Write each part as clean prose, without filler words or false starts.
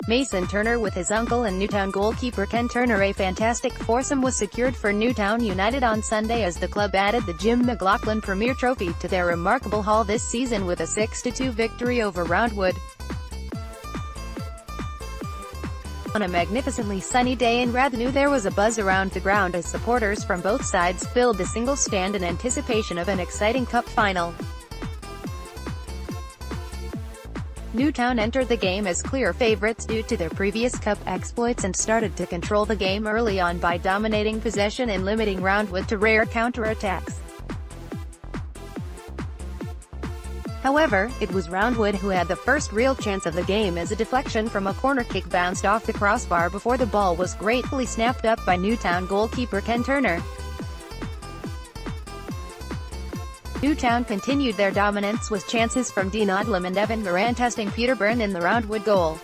Mason Turner with his uncle and Newtown goalkeeper Ken Turner. A fantastic foursome was secured for Newtown United on Sunday as the club added the Jim McLaughlin Premier Trophy to their remarkable haul this season with a 6-2 victory over Roundwood. On a magnificently sunny day in Rathnew, there was a buzz around the ground as supporters from both sides filled the single stand in anticipation of an exciting cup final. Newtown entered the game as clear favourites due to their previous cup exploits and started to control the game early on by dominating possession and limiting Roundwood to rare counter-attacks. However, it was Roundwood who had the first real chance of the game as a deflection from a corner kick bounced off the crossbar before the ball was gratefully snapped up by Newtown goalkeeper Ken Turner. Newtown continued their dominance with chances from Dean Odlum and Evan Moran testing Peter Byrne in the Roundwood goal.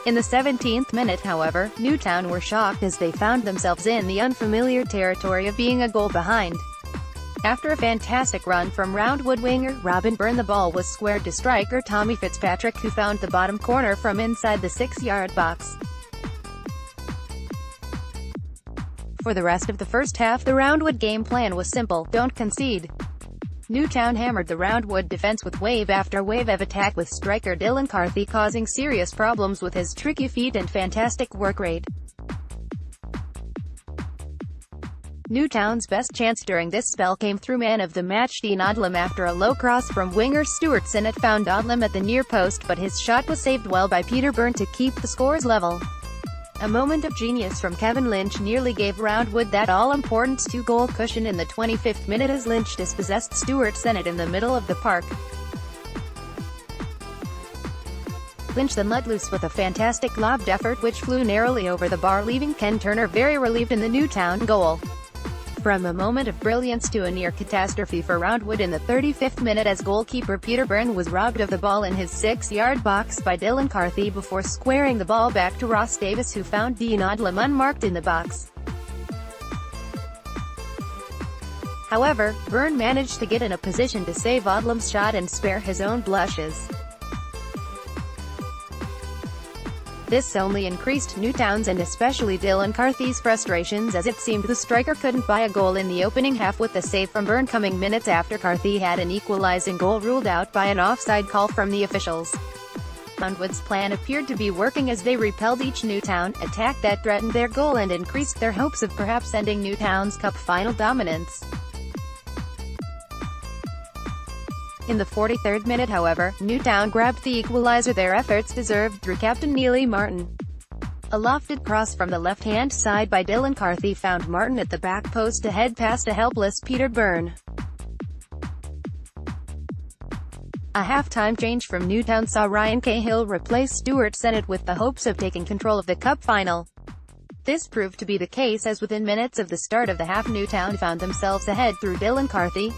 In the 17th minute, however, Newtown were shocked as they found themselves in the unfamiliar territory of being a goal behind. After a fantastic run from Roundwood winger Robin Byrne, the ball was squared to striker Tommy Fitzpatrick, who found the bottom corner from inside the 6-yard box. For the rest of the first half, the Roundwood game plan was simple: don't concede. Newtown hammered the Roundwood defense with wave after wave of attack, with striker Dylan Carthy causing serious problems with his tricky feet and fantastic work rate. Newtown's best chance during this spell came through man of the match Dean Odlum after a low cross from winger Stuart Sinnott found Odlum at the near post, but his shot was saved well by Peter Byrne to keep the scores level. A moment of genius from Kevin Lynch nearly gave Roundwood that all-important 2-goal cushion in the 25th minute as Lynch dispossessed Stuart Sinnott in the middle of the park. Lynch then let loose with a fantastic lobbed effort which flew narrowly over the bar, leaving Ken Turner very relieved in the Newtown goal. From a moment of brilliance to a near catastrophe for Roundwood in the 35th minute as goalkeeper Peter Byrne was robbed of the ball in his 6-yard box by Dylan Carthy before squaring the ball back to Ross Davis, who found Dean Odlum unmarked in the box. However, Byrne managed to get in a position to save Odlum's shot and spare his own blushes. This only increased Newtown's and especially Dylan Carthy's frustrations, as it seemed the striker couldn't buy a goal in the opening half, with the save from Byrne coming minutes after Carthy had an equalizing goal ruled out by an offside call from the officials. Roundwood's plan appeared to be working as they repelled each Newtown attack that threatened their goal and increased their hopes of perhaps ending Newtown's cup final dominance. In the 43rd minute, however, Newtown grabbed the equalizer their efforts deserved through captain Neely Martin. A lofted cross from the left-hand side by Dylan Carthy found Martin at the back post to head past a helpless Peter Byrne. A half-time change from Newtown saw Ryan Cahill replace Stuart Sinnott with the hopes of taking control of the cup final. This proved to be the case, as within minutes of the start of the half Newtown found themselves ahead through Dylan Carthy.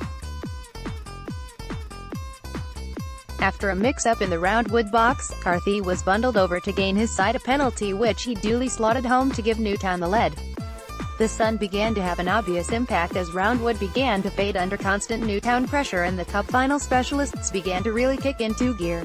After a mix-up in the Roundwood box, Carthy was bundled over to gain his side a penalty which he duly slotted home to give Newtown the lead. The sun began to have an obvious impact as Roundwood began to fade under constant Newtown pressure and the cup final specialists began to really kick into gear.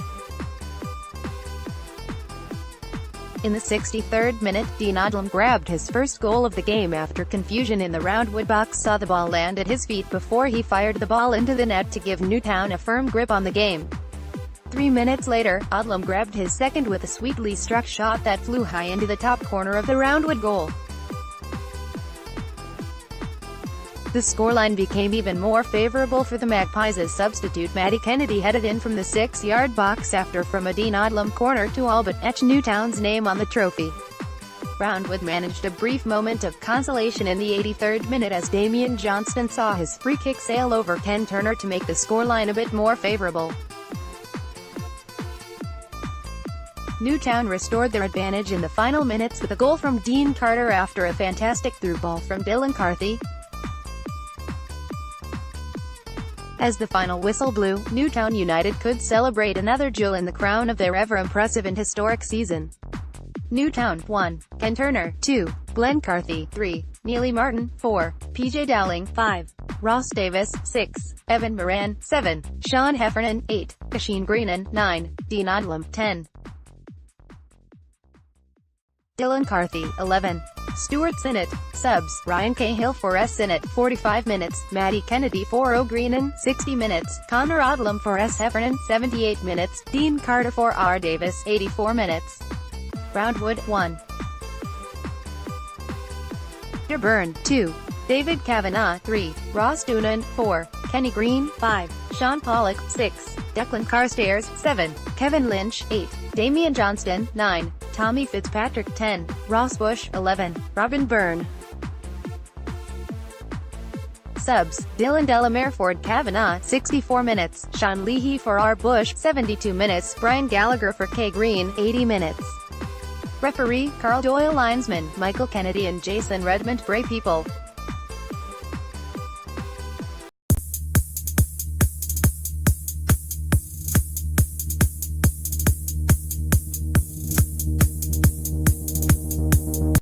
In the 63rd minute, Dean Odlum grabbed his first goal of the game after confusion in the Roundwood box saw the ball land at his feet before he fired the ball into the net to give Newtown a firm grip on the game. 3 minutes later, Odlum grabbed his second with a sweetly struck shot that flew high into the top corner of the Roundwood goal. The scoreline became even more favorable for the Magpies as substitute Matty Kennedy headed in from the 6-yard box after from a Dean Odlum corner to all but etch Newtown's name on the trophy. Roundwood managed a brief moment of consolation in the 83rd minute as Damian Johnston saw his free kick sail over Ken Turner to make the scoreline a bit more favorable. Newtown restored their advantage in the final minutes with a goal from Dean Carter after a fantastic through ball from Dylan Carthy. As the final whistle blew, Newtown United could celebrate another jewel in the crown of their ever-impressive and historic season. Newtown 1, Ken Turner 2, Glenn Carthy 3, Neely Martin 4, PJ Dowling 5. Ross Davis, 6, Evan Moran, 7, Sean Heffernan, 8, Kasheen Greenan, 9, Dean Odlum, 10. Dylan Carthy, 11. Stuart Sinnott. Subs: Ryan Cahill for S. Sinnott, 45 minutes, Matty Kennedy for O'Greenan, 60 minutes, Connor Odlum for S. Heffernan, 78 minutes, Dean Carter for R. Davis, 84 minutes. Roundwood, 1. Peter Byrne, 2. David Kavanagh, 3. Ross Doonan, 4. Kenny Green, 5. Sean Pollock, 6. Declan Carstairs, 7. Kevin Lynch, 8. Damian Johnston, 9. Tommy Fitzpatrick, 10. Ross Bush, 11. Robin Byrne. Subs: Dylan Delamere for Kavanagh, 64 minutes, Sean Leahy for R. Bush, 72 minutes, Brian Gallagher for K. Green, 80 minutes. Referee: Carl Doyle. Linesman: Michael Kennedy and Jason Redmond. Bray People.